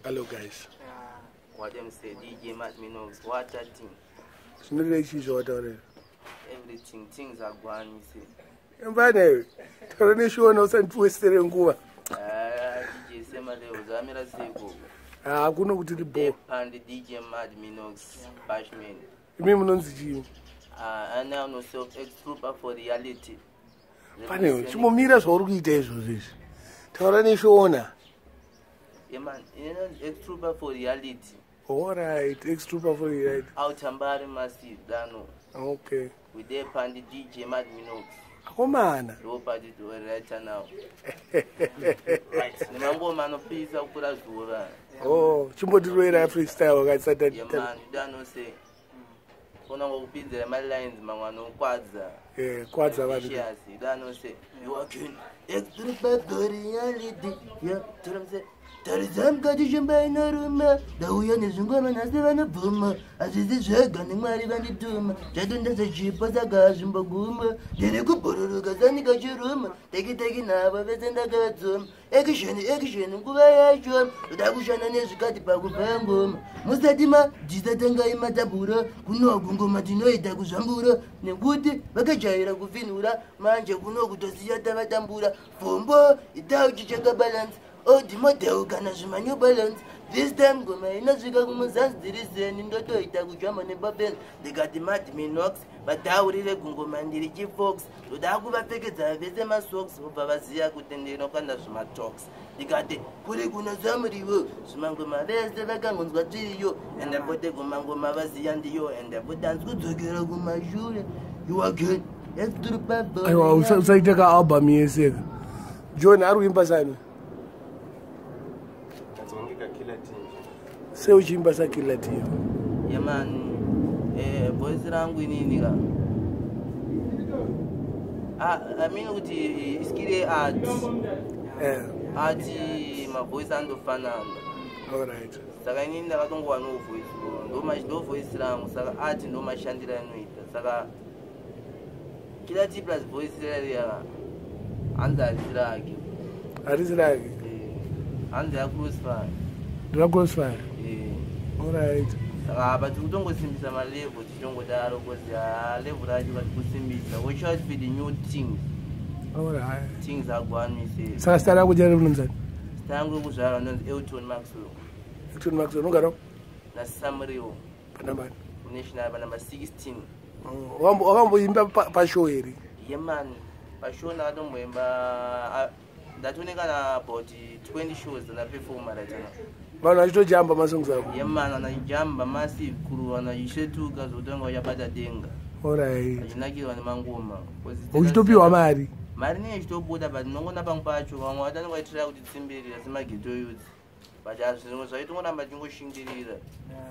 Hello guys. What them say, DJ Matt me knows what that thing. It's not like she's what already. Everything, things are going, you see. Mbare, Tarani show no send twisted and go. DJ Semale was Amira Sego. I couldn't go to the ball. And the DJ Matt me knows Bashman. You mean no Gym? And now no self ex-trooper for reality. Funny, some meters or details was this. Tarani show na. Yeah man, you know ex-trooper for reality. Alright, ex-trooper for reality. Out Mbare massive, Dano. Okay. We there pan the DJ Matt me knows. Come on. Low party to right now. Right. The mango man of peace of Kuda. Oh, somebody read a freestyle. I said that. Yeah, man, you don't say. When I will be there, my lines, Mano Quadza. Yeah, Quadza. You don't say. You are king. Extra reality. Yeah, tell them say. Tarizam Kadishamba in a room. The Uyan is woman has never a boom. As is the Sheckom and Magribhi doom. Jadun does a sheep as a gazumba goom. Then a good Gazani got your room. Take it now, but then the Gazum. Eggshin, Gweja, the Dagushan and Escati Pagubangum. Mustadima, Gizatenga Matabura, Kuno Gungo Matino, Dagusambura, Neguti, Bakajaira Gufinura, Manja Kuno Gutosia Tavatambura, Fombo, Itauchi check a balance. Oh, the model can as my new balance. This time, go my Nazigamas, there is an indoor Itagujaman and Babel. They got the mat me knocks, but I would really go man, the G folks. To the Aguba Pickets, I visit my socks of Bavazia, good and they knock under my talks. They got the Puriguna Zamri, Sumango Maves, the Vagans got you, and the Potego Mango Mavazi and you, and the Potans good to get a good Julie. You are good. Let's do the bad. I was like the album, music. John Arwin Basano. Se uchimba sa kila tiyo. Yeah man, boys rangu niniga. I mean uti iskire art. Art ma voice ando fanando. All right. Saka ninda katongwa no voice. Ndo voice rangu saka art ndo mashandira noita. Saka kila ti plus voice ya anda aliziragi. Aliziragi. Anda crossfire. Crossfire. Alright. But you don't go see my level, you don't go there because the level that you got to see. We should be the new things. Alright. Things are going to say. So, start with your room. Stand with Elton Maxwell. Elton Maxwell, no, go. That's summary. National number 16. Oh, I'm going yeah, man. Passion, I don't remember. That only got about 20 shows that I perform right now. Bana jito jamba masongs ako. Yemana na jamba massive kuru wana yishetu gazodongo yapata denga. Alright. Ajinaki wana mangoma. Ujitopi wa mari. Mari ni yishitobuda but nongona pampacho wangu watani kwa itira kuti tsimbiri lazima gito yuzi. But asingo so itu ngona mbajingo shingirira.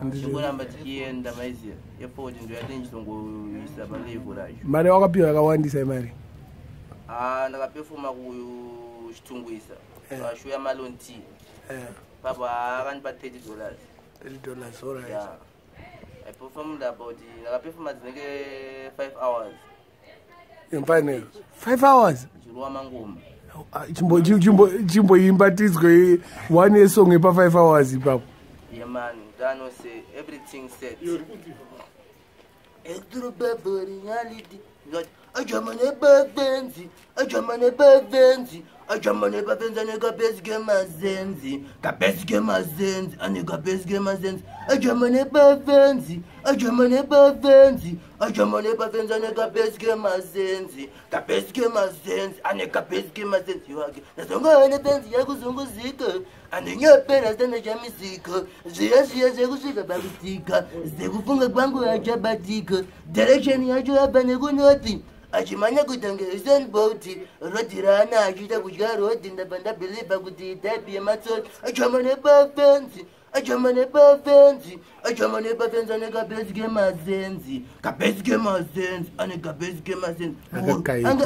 Ngona mbajienda maizia. Effort ndio yatenjisongo isabalevu rajo. Mari wakapiwa yakawandisa mari. Ndakaperforma ku chitungwisa. Ashuya malonti. Papa, I ran about $30. $30, alright. Yeah. I performed about I performed at 5 hours. In 5 hours? Jimbo imbatizwe one year song for 5 hours, Papa. Yeah, man. Dano say everything set. Extra reality. Ajamane bavenzi, ajamane bavenzi, ajamane bavenzi, anega best game azenzi, ka best game azenzi, anega best game azenzi, ajamane bavenzi, ajamane bavenzi, ajamane bavenzi, anega best game azenzi, ka best game azenzi, anega best game azenzi. You again, nasonga ane benzi ya kuzunguzika, anenya pera stana jamizika, zia zekuzika bagutika, zekufunga kwangu ajabatika, direction yacho abane kunoti. Achimanya kutangeza nboti Roddie rana Ajita kujga Roddie ndabanda believe kuti type ya matsol achamane bavenzi aneka best game azenzi ka best game azenzi aneka best game azenzi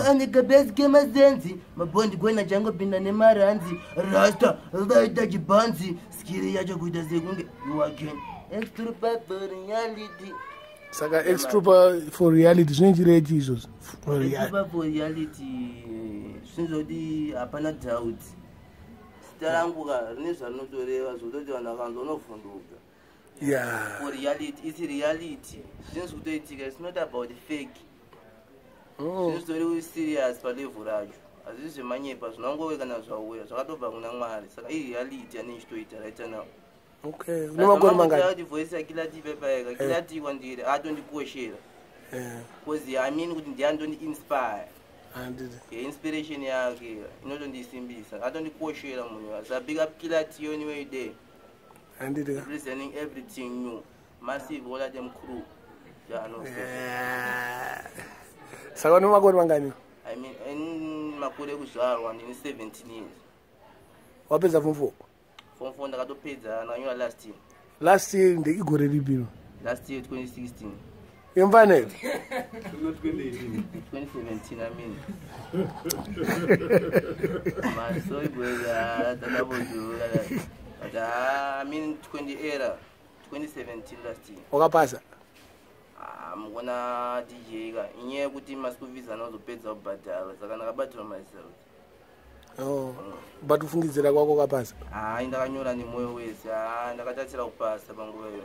aneka best game azenzi mabondi kwena chango pinda nemaranzi rasta vaita chibanzi skill yacho kuita sekunge you again extra reality. Saka extra for reality, zvinenjira Jesus. For reality, since already hapana doubt. Taranguka nezvanotoreva zvototi vanhu vakanzonovhunduka. Yeah. For reality, it's reality. It's not about fake. It's very serious for level racho. Azizve manyepa zvinongove kana zvauya zvakatobva kuna Mwari. Saka reality anechitoita right now. Okay. Unomakore mangani? Kuti voice yakilati pepa yaka kilati kwandiri atondikoshera. Because I mean kuti ndiandoni inspire. Inspiration yake inotondisimbisa atondikoshera munhu. So big up kilati anyway there. Representing everything new. Massive all of them crew. Saka unomakore mangani? I mean, in makore kuzvarwa ndine 17 years. Wapedza form 4? Form 4 ndakatopedza nanyora last year. Last year ndeigore ripi? Last year 2016. Yemfane? Not 2018. 2017 I mean. Maso Gweja takabodzura. But I mean 2017 last year. Wakapasa? I'm gonna DJ ga inye kuti masku visa nozopedza kubhadhara saka ndakabatira myself. Oh. But ufungidzira kwako kapasa? Ndakanyora nemoyo wese. Ndakatatsira kupasa panguva iyo.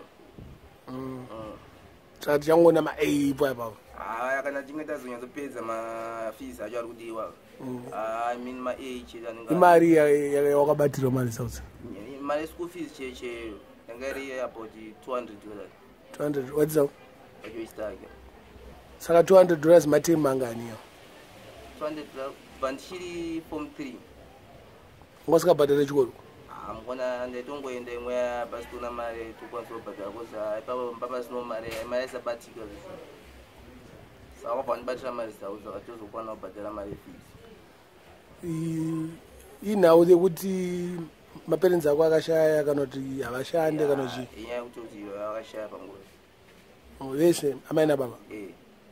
Saka tichangona ma A ipapo. Kana tinge tazonyadzopedza mafees acho ari kudiwa. I mean ma A cheta ninga. Imari yakabatira mali sauti. Mali school fees cheche ngari about $200. 200 what's up? Saka $200 mati mangani yo? $200 bandishiri form 3. Ngosika badala chikoro? Mkona ndetongoenda imwe basi kuna mari tukwanisa kubhadhara koza ipapo mpapa sino mari sabatika zvisho. Saka wabva ndibatira mari dzavo saka tozokwana kubhadhara mari fees. Inhau yekuti maparents ako akashaya kana kuti havashande kana chi? Inyaya yekuti vakashaya panguva. Vese amai nababa?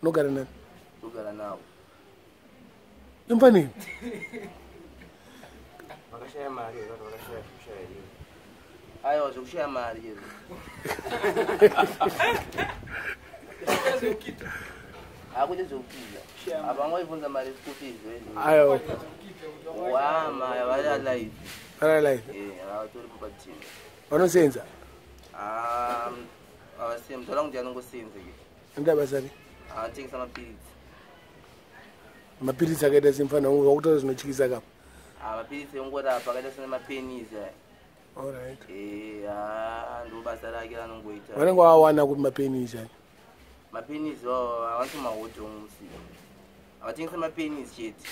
Unogara nani? Ndogara navo. Imfanini? Vakashaya mari vakashaya kushaya iwe. Aiwa zvekushaya mari izvo. Hakuti zvekukidza. Havangavibvunza mari school fees izvo. Aiwa. Wama vari alive. Vari alive? Havatori papatina. Vanosenza? Avasemi taura kuti anongosenza ke. Ndabasa ri? Tengesa mapiritsi. Mapiritsi akaita semfana wakutaura zvinotyisa kapa? Mapiritsi ongorapa akaita semapenizi aya. Alright. Ndobasa rake ranongoita. Vanenge vawana kuti mapenizi aya? Mapenizi havanzi mahoto musika. Avatengesa mapenizi chete.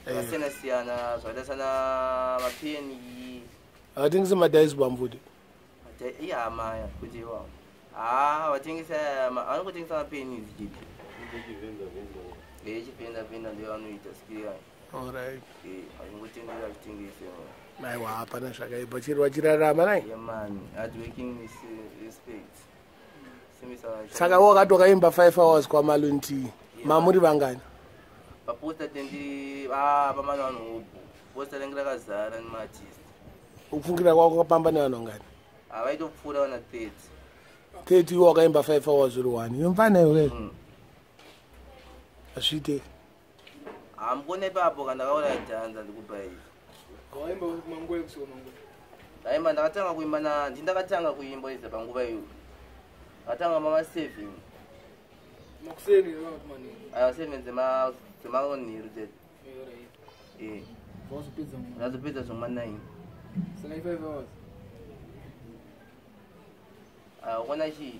Zvakasiyana siyana zvakaita sana mapeni. Avatengesa madaisi bamvuti? Maya kuti iwawo. Vatengesa vanongotengesa mapenizi chete. Chivenda ndio vanoita sikiri aya. Alright. Havingotendera kutengesa. Aiwa hapana zvakaipa chero vachirarama nai? Yeah man, hard working is respect. Saka wakati wakaimba 5 hours kwaMalunti. Mamuri vangani? Paposta tendi pamana vanhu posta rengi rakazara nemaartist. Kufungira kwako kwapamba nevanhu ngani? Vaitopfuura vana 30. 30 iwo wakaimba 5 hours uri 1. Yomfana iwe? Asvite. Mukona ipapo kandakaura dhanza ndikupa izvi. Waimba manguva ekusuka manguva? Ndaimba ndakatanga kuimba ndakatanga kuimba izvi panguva iyo. Ndakatanga mama 7. Makuseni kuti mani? 7 dzemaonhero dzedzi. Wazopedza mwana? Ndazopedza zvoma 9. Saka 5 hours? Ukona chii?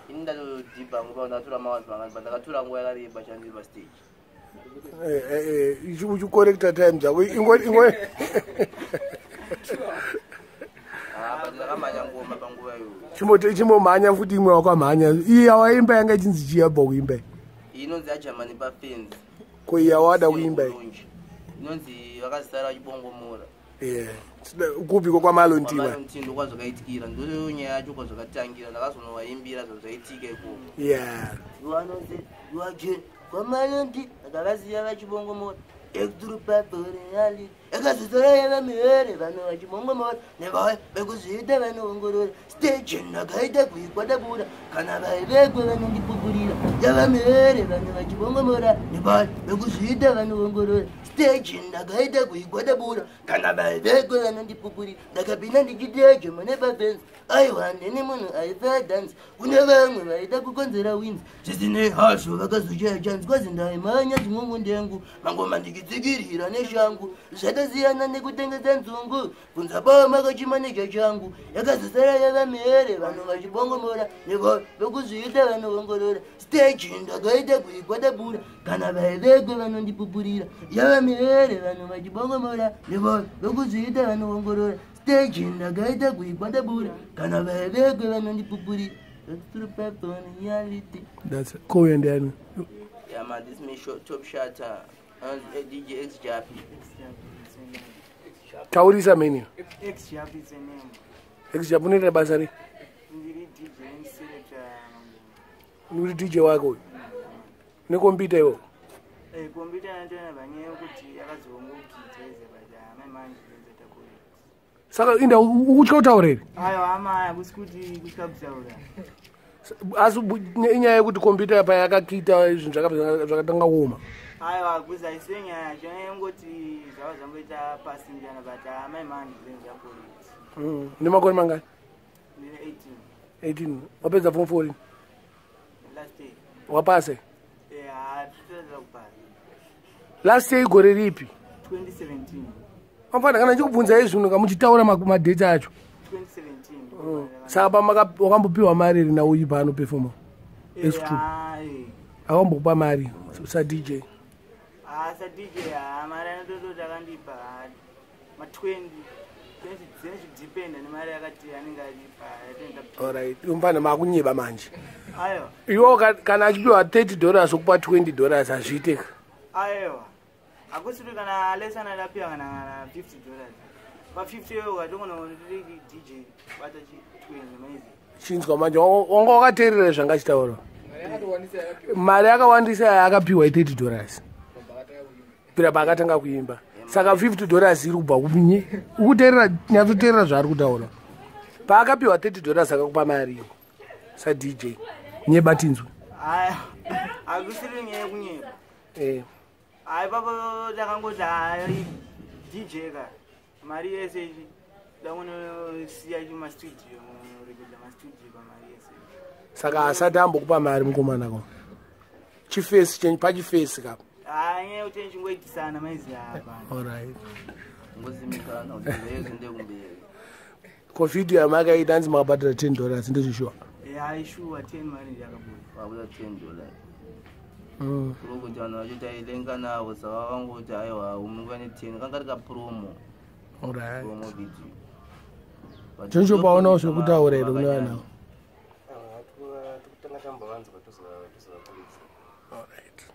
Ini ndatodhibha nguva ndatora mawazi mangani but ndakatora nguva yakareba chandiri pastage. Uchicorrecta time dzako ingwe ndakamhanya ngoma panguva iyo. Chimbomhanya futi imwe wakamhanya. Iyi yawaimba yanga ichinzi chiyabva kuimba iyi? Inonzi aJamani pafenzi. Ko iyi yawada kuimba iyi? Inonzi vakazara vachibongomora. Kupiko kwaMalunti iwe? kwaMalunti ndokwazvakaitikira ndonyaya yacho kwazvakatangira ndakazonowaimbira zvazvaitika ikoko. Vanonzi kwaMalunti ndakavaziva vachibongomora. Extra reality yakazozora yava mihore vanhu vachimongomora nevai vekuzviita vanoongorora stage ndakaita kuikwadabura kana vaivekwe vanondipupurira yava mihore vanhu vachimongomora nevai vekuzviita vanoongorora stage ndakaita kuikwadabura kana vaivekwe vanondipupurira ndakapinda ndichiteje mune bafenzi aiwa ndini munhu aifaya dhansi kune vamwe vaida kukonzera wins zvisinei hazvo vakazochaya chanzi kwazi ndaimanya zvimwongo ndengu mangoma ndikitsikirira neshangu zvatosiyana nekutengesa nzungu kunza pavo makachimaneja changu yakazosara yava mihere vanhu vachibongomora nevo vekuzviita vanoongorora stage ndakaita kuikwadabura kana vaivekwe vanondipupurira yava mihere vanhu vachibongomora nevo vekuzviita vanoongorora stage ndakaita kuikwadabura kana vaivekwe vanondipupurira. That's it. Cool and then. Yeah, man, this is me top shatter. DJ X Jappy. Taurisa menu. X Jappy is the name. X Japanese basari. Nuri DJ wako. Ne computer yo. Computer ndana banye ukuthi akazonga ukiteze baja manje nzenza takuri. Saka inda ukutya utaureri. Hayo ama kusikuti kuskabzaura. Asu inyaya yekuti computer yapa yakakita zvinhu zvakatanga kuoma. Hayo akuza isenya jone ngoti zvawa zangoita passenger bata manje nzenza takuri. Nemakore mangani? 18. 18. Wapedza form 4. Last day. Wapase? Yeah, kupasa. Last day gore ripi? 2017. Mafana kana chikubvunza izvino kamuchitaura madate acho. 2017. Saka wakambopiwa mari na uyi pano performer. It's true. Akambokupa mari sa DJ. Sa DJ mari anototo takandipa ma 20 depend nemari yakati anenge alipa. Alright. Umpana makunyeba manje. Ayo. Iwo kana achipiwa $30 okupa $20 azviiteka. Ayo. Akusiri kana lesana lapia kana $50. Pa 50 yo watongona DJ bata 20 maize. Chinzwa manje wanga wakateerera zvangachitaura. Mari yakawandisa yakapiwa $30. Pira pakatanga kuimba. Saka $50 iri kubva kubinye. Ukuteerera nyatsoteerera zvaari kutaura. Paakapiwa $30 akakupa mari iyo. Sa DJ. Nyeba tinzwa. Aya. Akusiri nyaya kunyeba. Ai baba takangoti ai DJ ka mari yese ndaona siya chuma studio regular ma studio ba mari yese saka asati ambokupa mari mukomana ko chiface change pa chiface ka ai utenji ngoitisana maizi apa. Alright. ngozimikana uzeze ndekumberi ko video yamakaita anzi makabhadhara $10 ndezvishuwa. Ai shuwa 10 mari yakabuda wabuda $10. Kuti vanhu vachiita ilenga navo saka vakangoti aiwa umungu ane 10 kanga rika promo. Alright. Promo video. Choncho paona zvekutaura here kune vanhu. Tikutanga tambavanza patosaka polisi. Alright.